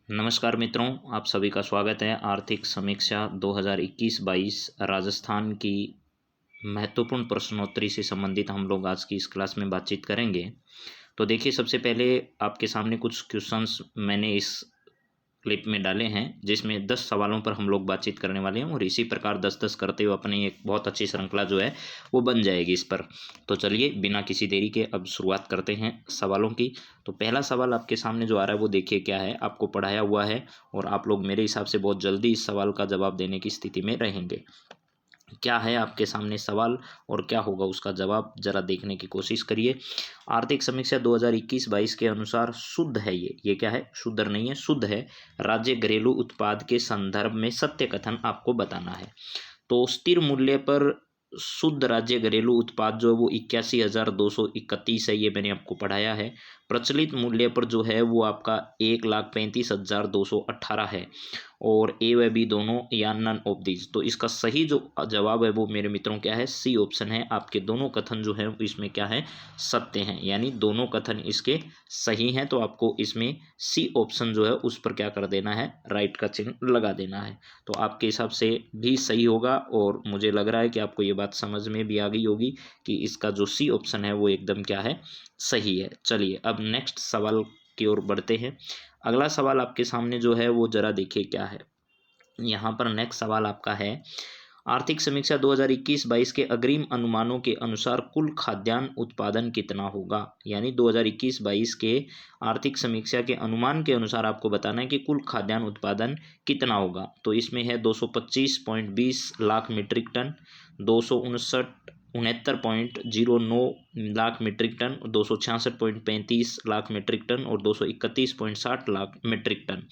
नमस्कार मित्रों, आप सभी का स्वागत है। आर्थिक समीक्षा 2021-22 राजस्थान की महत्वपूर्ण प्रश्नोत्तरी से संबंधित हम लोग आज की इस क्लास में बातचीत करेंगे। तो देखिए, सबसे पहले आपके सामने कुछ क्वेश्चंस मैंने इस क्लिप में डाले हैं, जिसमें 10 सवालों पर हम लोग बातचीत करने वाले हैं और इसी प्रकार 10-10 करते हुए अपनी एक बहुत अच्छी श्रृंखला जो है वो बन जाएगी इस पर। तो चलिए बिना किसी देरी के अब शुरुआत करते हैं सवालों की। तो पहला सवाल आपके सामने जो आ रहा है वो देखिए क्या है, आपको पढ़ाया हुआ है और आप लोग मेरे हिसाब से बहुत जल्दी इस सवाल का जवाब देने की स्थिति में रहेंगे। क्या है आपके सामने सवाल और क्या होगा उसका जवाब, जरा देखने की कोशिश करिए। आर्थिक समीक्षा 2021-22 के अनुसार शुद्ध है ये क्या है, शुद्ध नहीं है, शुद्ध है। राज्य घरेलू उत्पाद के संदर्भ में सत्य कथन आपको बताना है। तो स्थिर मूल्य पर शुद्ध राज्य घरेलू उत्पाद जो है वो 81,231 है, ये मैंने आपको पढ़ाया है। प्रचलित मूल्य पर जो है वो आपका 1,35,218 है और ए व बी दोनों या नन ऑफ दीज। तो इसका सही जो जवाब है वो मेरे मित्रों क्या है, सी ऑप्शन है। आपके दोनों कथन जो है इसमें क्या है, सत्य हैं, यानी दोनों कथन इसके सही हैं। तो आपको इसमें सी ऑप्शन जो है उस पर क्या कर देना है, राइट का चिन्ह लगा देना है। तो आपके हिसाब से भी सही होगा और मुझे लग रहा है कि आपको ये बात समझ में भी आ गई होगी कि इसका जो सी ऑप्शन है वो एकदम क्या है, सही है। चलिए अब नेक्स्ट सवाल की ओर बढ़ते हैं। अगला सवाल आपके सामने जो है वो जरा देखिए क्या है। यहाँ पर नेक्स्ट सवाल आपका है, आर्थिक समीक्षा 2021-22 के अग्रिम अनुमानों के अनुसार कुल खाद्यान्न उत्पादन कितना होगा। यानी 2021-22 के आर्थिक समीक्षा के अनुमान के अनुसार आपको बताना है कि कुल खाद्यान्न उत्पादन कितना होगा। तो इसमें है 225.20 lakh metric ton, 269.09 lakh metric ton, 266.35 lakh metric ton और 231.60 लाख मीट्रिक टन।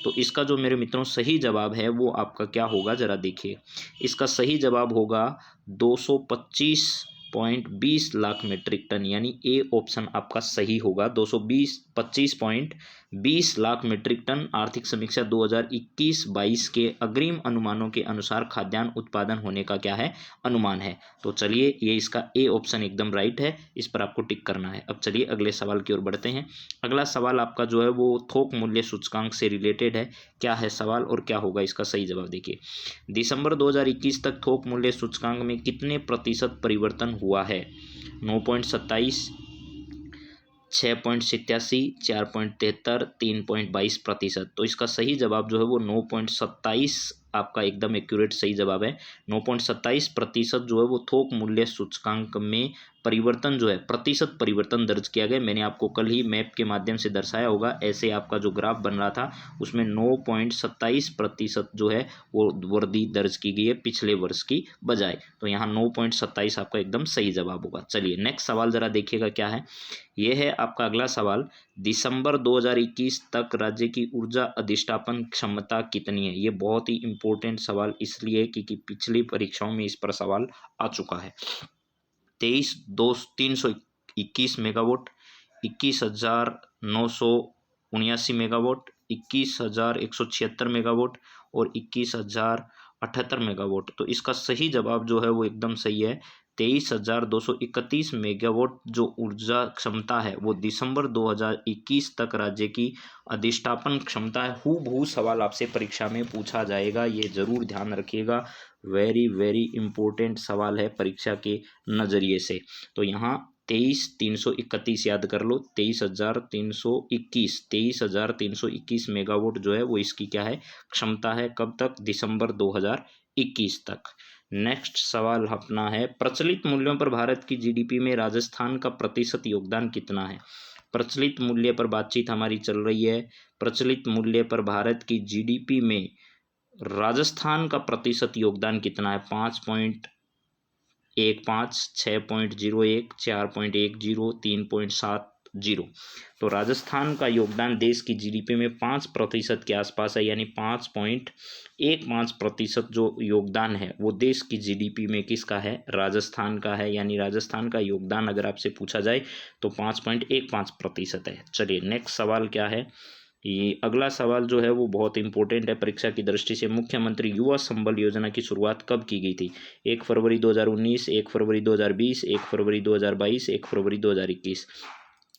तो इसका जो मेरे मित्रों सही जवाब है वो आपका क्या होगा, जरा देखिए। इसका सही जवाब होगा 225.20 लाख मीट्रिक टन, यानी ए ऑप्शन आपका सही होगा। 225.20 लाख मीट्रिक टन आर्थिक समीक्षा 2021-22 के अग्रिम अनुमानों के अनुसार खाद्यान्न उत्पादन होने का क्या है, अनुमान है। तो चलिए ये इसका ए ऑप्शन एकदम राइट है, इस पर आपको टिक करना है। अब चलिए अगले सवाल की ओर बढ़ते हैं। अगला सवाल आपका जो है वो थोक मूल्य सूचकांक से रिलेटेड है। क्या है सवाल और क्या होगा इसका सही जवाब, देखिए। दिसंबर 2021 तक थोक मूल्य सूचकांक में कितने प्रतिशत परिवर्तन हुआ है। 9.27, 6.87, 4.73, 3.22%। तो इसका सही जवाब जो है वो 9.27 आपका एकदम एक्यूरेट सही जवाब है। 9.27% जो है वो थोक मूल्य सूचकांक में परिवर्तन जो है, प्रतिशत परिवर्तन दर्ज किया गया। मैंने आपको कल ही मैप के माध्यम से दर्शाया होगा, ऐसे आपका जो ग्राफ बन रहा था उसमें 9.27% जो है वो वृद्धि दर्ज की गई है पिछले वर्ष की बजाय। तो यहाँ 9.27 आपका एकदम सही जवाब होगा। चलिए नेक्स्ट सवाल जरा देखिएगा क्या है। यह है आपका अगला सवाल, दिसंबर 2021 तक राज्य की ऊर्जा अधिष्ठापन क्षमता कितनी है। ये बहुत ही इंपॉर्टेंट सवाल इसलिए क्योंकि पिछली परीक्षाओं में इस पर सवाल आ चुका है। 23,321 मेगावाट, 21,979 मेगावाट, 21,176 मेगावाट और 21,078 मेगावाट। तो इसका सही जवाब जो है वो एकदम सही है। 23,231 मेगावाट जो ऊर्जा क्षमता है वो दिसंबर 2021 तक राज्य की अधिष्ठापन क्षमता है। हूबहू सवाल आपसे परीक्षा में पूछा जाएगा, ये जरूर ध्यान रखिएगा। वेरी वेरी इंपॉर्टेंट सवाल है परीक्षा के नज़रिए से। तो यहाँ 23,331 याद कर लो, 23,321 मेगावाट जो है वो इसकी क्या है, क्षमता है। कब तक, दिसंबर 2021 तक। नेक्स्ट सवाल अपना है, प्रचलित मूल्यों पर भारत की जीडीपी में राजस्थान का प्रतिशत योगदान कितना है। प्रचलित मूल्य पर बातचीत हमारी चल रही है। प्रचलित मूल्य पर भारत की जीडीपी में राजस्थान का प्रतिशत योगदान कितना है। 5.15, 6.01, 4.10, 3.70। तो राजस्थान का योगदान देश की जीडीपी में 5% के आसपास है, यानी 5.15% जो योगदान है वो देश की जीडीपी में किसका है, राजस्थान का है। यानी राजस्थान का योगदान अगर आपसे पूछा जाए तो 5.15% है। चलिए नेक्स्ट सवाल क्या है। ये अगला सवाल जो है वो बहुत इंपॉर्टेंट है परीक्षा की दृष्टि से। मुख्यमंत्री युवा संबल योजना की शुरुआत कब की गई थी। 1 फरवरी 2019, 1 फरवरी 2020, 1 फरवरी 2022, 1 फरवरी 2021।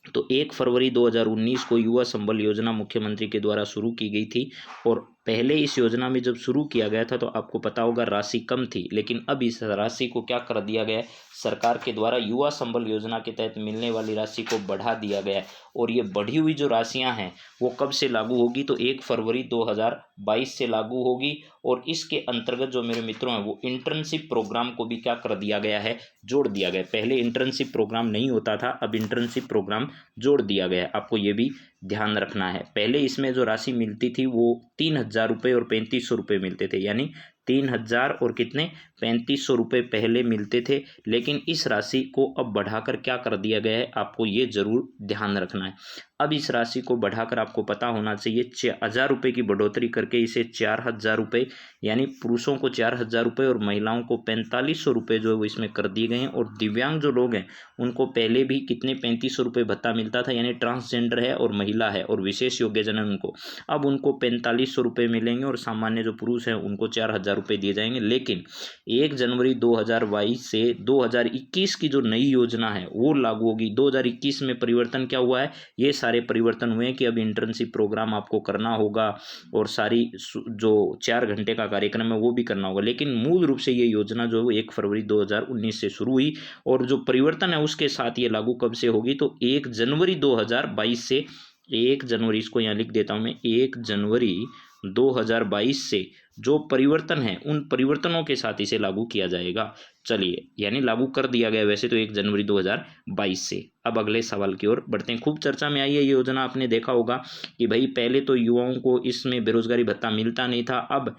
तो 1 फरवरी 2019 को युवा संबल योजना मुख्यमंत्री के द्वारा शुरू की गई थी। और पहले इस योजना में जब शुरू किया गया था तो आपको पता होगा राशि कम थी, लेकिन अब इस राशि को क्या कर दिया गया है, सरकार के द्वारा युवा संबल योजना के तहत मिलने वाली राशि को बढ़ा दिया गया है। और ये बढ़ी हुई जो राशियां हैं वो कब से लागू होगी, तो 1 फरवरी 2022 से लागू होगी। और इसके अंतर्गत जो मेरे मित्रों हैं वो इंटर्नशिप प्रोग्राम को भी क्या कर दिया गया है, जोड़ दिया गया है। पहले इंटर्नशिप प्रोग्राम नहीं होता था, अब इंटर्नशिप प्रोग्राम जोड़ दिया गया है। आपको ये भी ध्यान रखना है। पहले इसमें जो राशि मिलती थी वो 3,000 रुपये और 3,500 रुपये मिलते थे, यानी 3,000 और कितने 3,500 रुपये पहले मिलते थे। लेकिन इस राशि को अब बढ़ाकर क्या कर दिया गया है, आपको ये जरूर ध्यान रखना है। अब इस राशि को बढ़ाकर आपको पता होना चाहिए 6,000 रुपये की बढ़ोतरी करके इसे 4,000 रुपये, यानी पुरुषों को 4,000 रुपये और महिलाओं को 4,500 रुपये जो है वो इसमें कर दिए गए हैं। और दिव्यांग जो लोग हैं उनको पहले भी कितने 3,500 रुपये भत्ता मिलता था, यानी ट्रांसजेंडर है और महिला है और विशेष योग्यजन है उनको, अब उनको 4,500 रुपये मिलेंगे। और सामान्य जो पुरुष हैं उनको 4,000 रुपये दिए जाएंगे। लेकिन 1 जनवरी 2022 से 2021 की जो नई योजना है वो लागू होगी। 2021 में परिवर्तन क्या हुआ है, ये सारे परिवर्तन हुए हैं कि अब इंटर्नशिप प्रोग्राम आपको करना होगा और सारी जो 4 घंटे का कार्यक्रम है वो भी करना होगा। लेकिन मूल रूप से ये योजना जो है वो 1 फरवरी 2019 से शुरू हुई। और जो परिवर्तन है उसके साथ ये लागू कब से होगी, तो 1 जनवरी 2022 से, 1 जनवरी, इसको यहाँ लिख देता हूँ मैं, 1 जनवरी 2022 से जो परिवर्तन है उन परिवर्तनों के साथ इसे लागू किया जाएगा। चलिए, यानी लागू कर दिया गया वैसे तो 1 जनवरी 2022 से। अब अगले सवाल की ओर बढ़ते हैं। खूब चर्चा में आई है ये योजना, आपने देखा होगा कि भाई पहले तो युवाओं को इसमें बेरोजगारी भत्ता मिलता नहीं था, अब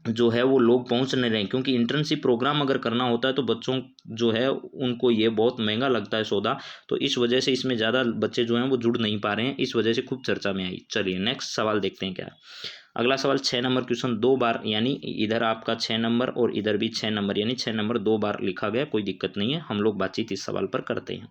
जो है वो लोग पहुंच नहीं रहे, क्योंकि इंटर्नशिप प्रोग्राम अगर करना होता है तो बच्चों जो है उनको ये बहुत महंगा लगता है सौदा, तो इस वजह से इसमें ज़्यादा बच्चे जो हैं वो जुड़ नहीं पा रहे हैं, इस वजह से खूब चर्चा में आई। चलिए नेक्स्ट सवाल देखते हैं क्या है। अगला सवाल 6 नंबर क्वेश्चन 2 बार, यानी इधर आपका 6 नंबर और इधर भी 6 नंबर, यानी 6 नंबर 2 बार लिखा गया, कोई दिक्कत नहीं है, हम लोग बातचीत इस सवाल पर करते हैं।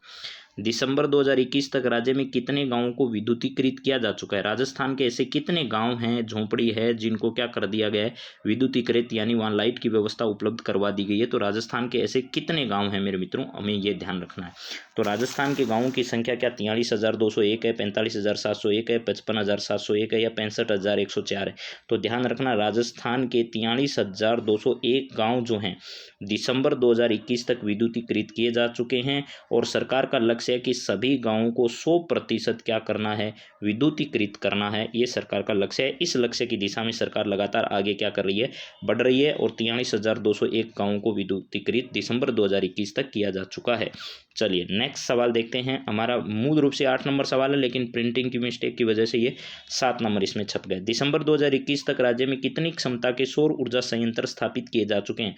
दिसंबर 2021 तक राज्य में कितने गांवों को विद्युतीकृत किया जा चुका है। राजस्थान के ऐसे कितने गांव हैं, झोंपड़ी है, जिनको क्या कर दिया गया है, विद्युतीकृत, यानी वहाँ लाइट की व्यवस्था उपलब्ध करवा दी गई है। तो राजस्थान के ऐसे कितने गाँव हैं मेरे मित्रों, हमें ये ध्यान रखना है। तो राजस्थान के गाँवों की संख्या क्या 43,201 है, 45,701 है, 55,701 है या 65,104 है। तो ध्यान रखना, राजस्थान के 43,201 गाँव जो हैं दिसंबर 2021 तक विद्युतीकृत किए जा चुके हैं। और सरकार का लक्ष्य है कि सभी गांवों को 100% क्या करना है, विद्युतीकृत करना है, ये सरकार का लक्ष्य है। इस लक्ष्य की दिशा में सरकार लगातार आगे क्या कर रही है, बढ़ रही है। और 43,201 गांवों को विद्युतीकृत दिसंबर 2021 तक किया जा चुका है। चलिए नेक्स्ट सवाल देखते हैं। हमारा मूल रूप से 8 नंबर सवाल है, लेकिन प्रिंटिंग की मिस्टेक की वजह से ये 7 नंबर इसमें छप गए। दिसंबर 2021 तक राज्य में कितनी क्षमता के सौर ऊर्जा संयंत्र स्थापित किए जा चुके हैं।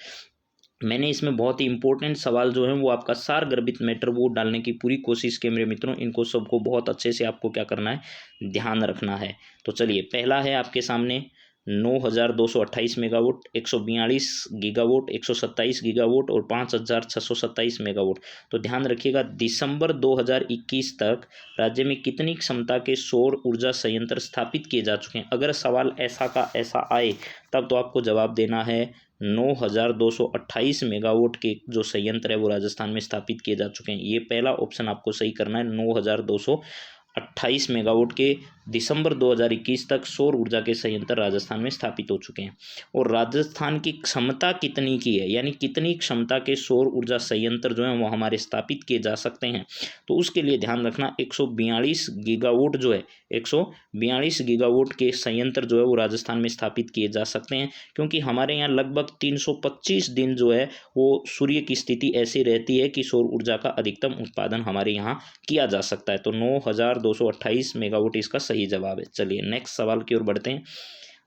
मैंने इसमें बहुत ही इंपॉर्टेंट सवाल जो है वो आपका सार गर्भित मैटर वो डालने की पूरी कोशिश की मेरे मित्रों, इनको सबको बहुत अच्छे से आपको क्या करना है, ध्यान रखना है। तो चलिए, पहला है आपके सामने 9,228 मेगावाट, 142 गीगावाट, 127 गीगावाट और 5,627 मेगावाट। तो ध्यान रखिएगा, दिसंबर 2021 तक राज्य में कितनी क्षमता के सौर ऊर्जा संयंत्र स्थापित किए जा चुके हैं। अगर सवाल ऐसा का ऐसा आए तब तो आपको जवाब देना है 9,228 मेगावाट के जो संयंत्र है वो राजस्थान में स्थापित किए जा चुके हैं। ये पहला ऑप्शन आपको सही करना है। 9,228 मेगावाट के दिसंबर 2021 तक सौर ऊर्जा के संयंत्र राजस्थान में स्थापित हो चुके हैं। और राजस्थान की क्षमता कितनी की है, यानी कितनी क्षमता के सौर ऊर्जा संयंत्र जो हैं वो हमारे स्थापित किए जा सकते हैं, तो उसके लिए ध्यान रखना 142 गीगावाट जो है, 142 गीगावाट के संयंत्र जो है वो राजस्थान में स्थापित किए जा सकते हैं। क्योंकि हमारे यहाँ लगभग 325 दिन जो है वो सूर्य की स्थिति ऐसी रहती है कि सौर ऊर्जा का अधिकतम उत्पादन हमारे यहाँ किया जा सकता है। तो 9,228 मेगावाट इसका सही जवाब है। चलिए नेक्स्ट सवाल की ओर बढ़ते हैं।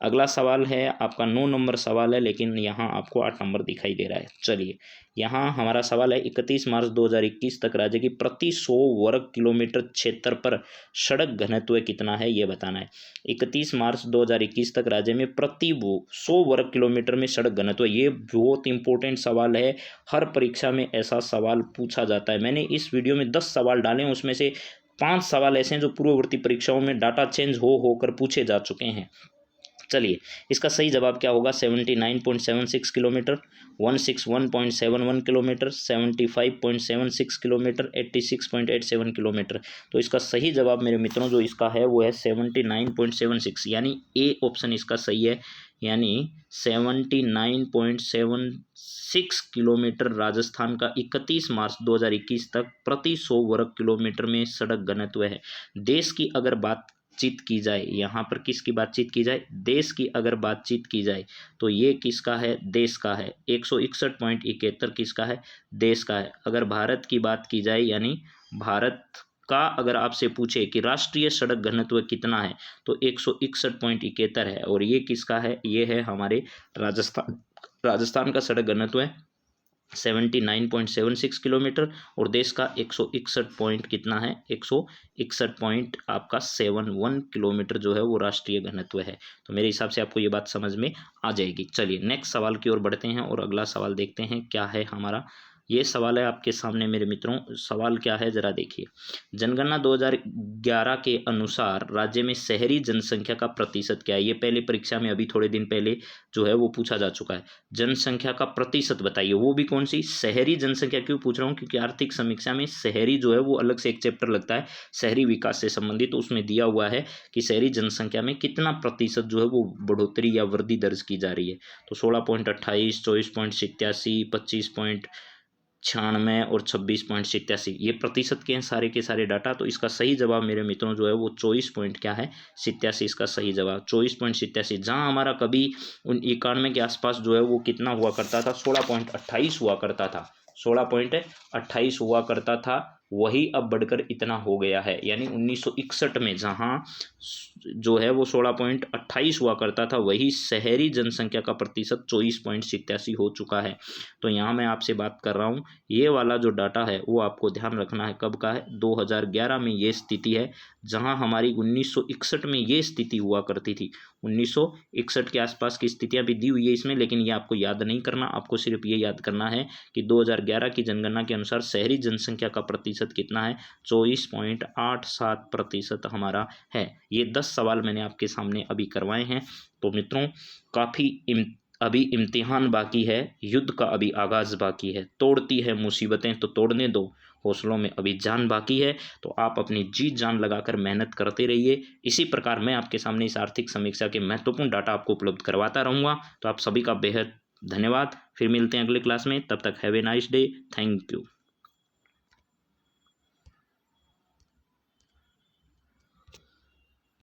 अगला सवाल है आपका 9 नंबर सवाल है, लेकिन यहाँ आपको 8 नंबर दिखाई दे रहा है। चलिए, यहाँ हमारा सवाल है 31 मार्च 2021 तक राज्य की प्रति 100 वर्ग किलोमीटर क्षेत्र पर सड़क घनत्व कितना है, ये बताना है। 31 मार्च 2021 तक राज्य में प्रति 100 वर्ग किलोमीटर में सड़क घनत्व, ये बहुत इंपॉर्टेंट सवाल है, हर परीक्षा में ऐसा सवाल पूछा जाता है। मैंने इस वीडियो में 10 सवाल डाले हैं, उसमें से 5 सवाल ऐसे हैं जो पूर्ववर्ती परीक्षाओं में डाटा चेंज होकर पूछे जा चुके हैं। चलिए इसका सही जवाब क्या होगा, 79.76 किलोमीटर, 161.71 किलोमीटर, 75.76 किलोमीटर, 86.87 किलोमीटर। तो इसका सही जवाब मेरे मित्रों जो इसका है वो है 79.76, यानी ए ऑप्शन इसका सही है, यानी 79.76 किलोमीटर राजस्थान का 31 मार्च 2021 तक प्रति 100 वर्ग किलोमीटर में सड़क घनत्व है। देश की अगर बातचीत की जाए, यहाँ पर किसकी बातचीत की जाए, देश की अगर बातचीत की जाए तो ये किसका है, देश का है। 161.71 किसका है, देश का है। अगर भारत की बात की जाए, यानी भारत का अगर आपसे पूछे कि राष्ट्रीय सड़क घनत्व कितना है तो 161.71 है, और ये किसका है, ये है हमारे राजस्थान का सड़क घनत्व है 79.76 किलोमीटर, और देश का 161 पॉइंट कितना है, 161 पॉइंट आपका 71 किलोमीटर जो है वो राष्ट्रीय घनत्व है। तो मेरे हिसाब से आपको ये बात समझ में आ जाएगी। चलिए नेक्स्ट सवाल की ओर बढ़ते हैं और अगला सवाल देखते हैं क्या है हमारा। ये सवाल है आपके सामने मेरे मित्रों, सवाल क्या है जरा देखिए। जनगणना 2011 के अनुसार राज्य में शहरी जनसंख्या का प्रतिशत क्या है। ये पहले परीक्षा में अभी थोड़े दिन पहले जो है वो पूछा जा चुका है। जनसंख्या का प्रतिशत बताइए, वो भी कौन सी, शहरी जनसंख्या। क्यों पूछ रहा हूँ, क्योंकि आर्थिक समीक्षा में शहरी जो है वो अलग से एक चैप्टर लगता है शहरी विकास से संबंधित, तो उसमें दिया हुआ है कि शहरी जनसंख्या में कितना प्रतिशत जो है वो बढ़ोतरी या वृद्धि दर्ज की जा रही है। तो 16.28, 24.87, 25.96 और 26.87 ये प्रतिशत के हैं सारे के सारे डाटा। तो इसका सही जवाब मेरे मित्रों जो है वो 24 पॉइंट क्या है, 87 इसका सही जवाब 24.87। जहाँ हमारा कभी 91 के आसपास जो है वो कितना हुआ करता था, 16.28 हुआ करता था, 16.28 हुआ करता था, वही अब बढ़कर इतना हो गया है। यानी 1961 में जहाँ जो है वो 16.28 हुआ करता था, वही शहरी जनसंख्या का प्रतिशत 24.87 हो चुका है। तो यहाँ मैं आपसे बात कर रहा हूँ, ये वाला जो डाटा है वो आपको ध्यान रखना है, कब का है, 2011 में ये स्थिति है, जहाँ हमारी 1961 में ये स्थिति हुआ करती थी। 1961 के आसपास की स्थितियाँ भी दी हुई है इसमें, लेकिन ये आपको याद नहीं करना, आपको सिर्फ ये याद करना है कि 2011 की जनगणना के अनुसार शहरी जनसंख्या का प्रतिशत कितना है, 24.87% हमारा है। ये 10 सवाल मैंने आपके सामने अभी करवाए हैं। तो मित्रों काफ़ी अभी इम्तिहान बाकी है, युद्ध का अभी आगाज बाकी है। तोड़ती है मुसीबतें तो तोड़ने दो, हौसलों में अभी जान बाकी है। तो आप अपनी जी जान लगाकर मेहनत करते रहिए। इसी प्रकार मैं आपके सामने इस आर्थिक समीक्षा के महत्वपूर्ण डाटा आपको उपलब्ध करवाता रहूँगा। तो आप सभी का बेहद धन्यवाद। फिर मिलते हैं अगले क्लास में, तब तक have a nice day. Thank you.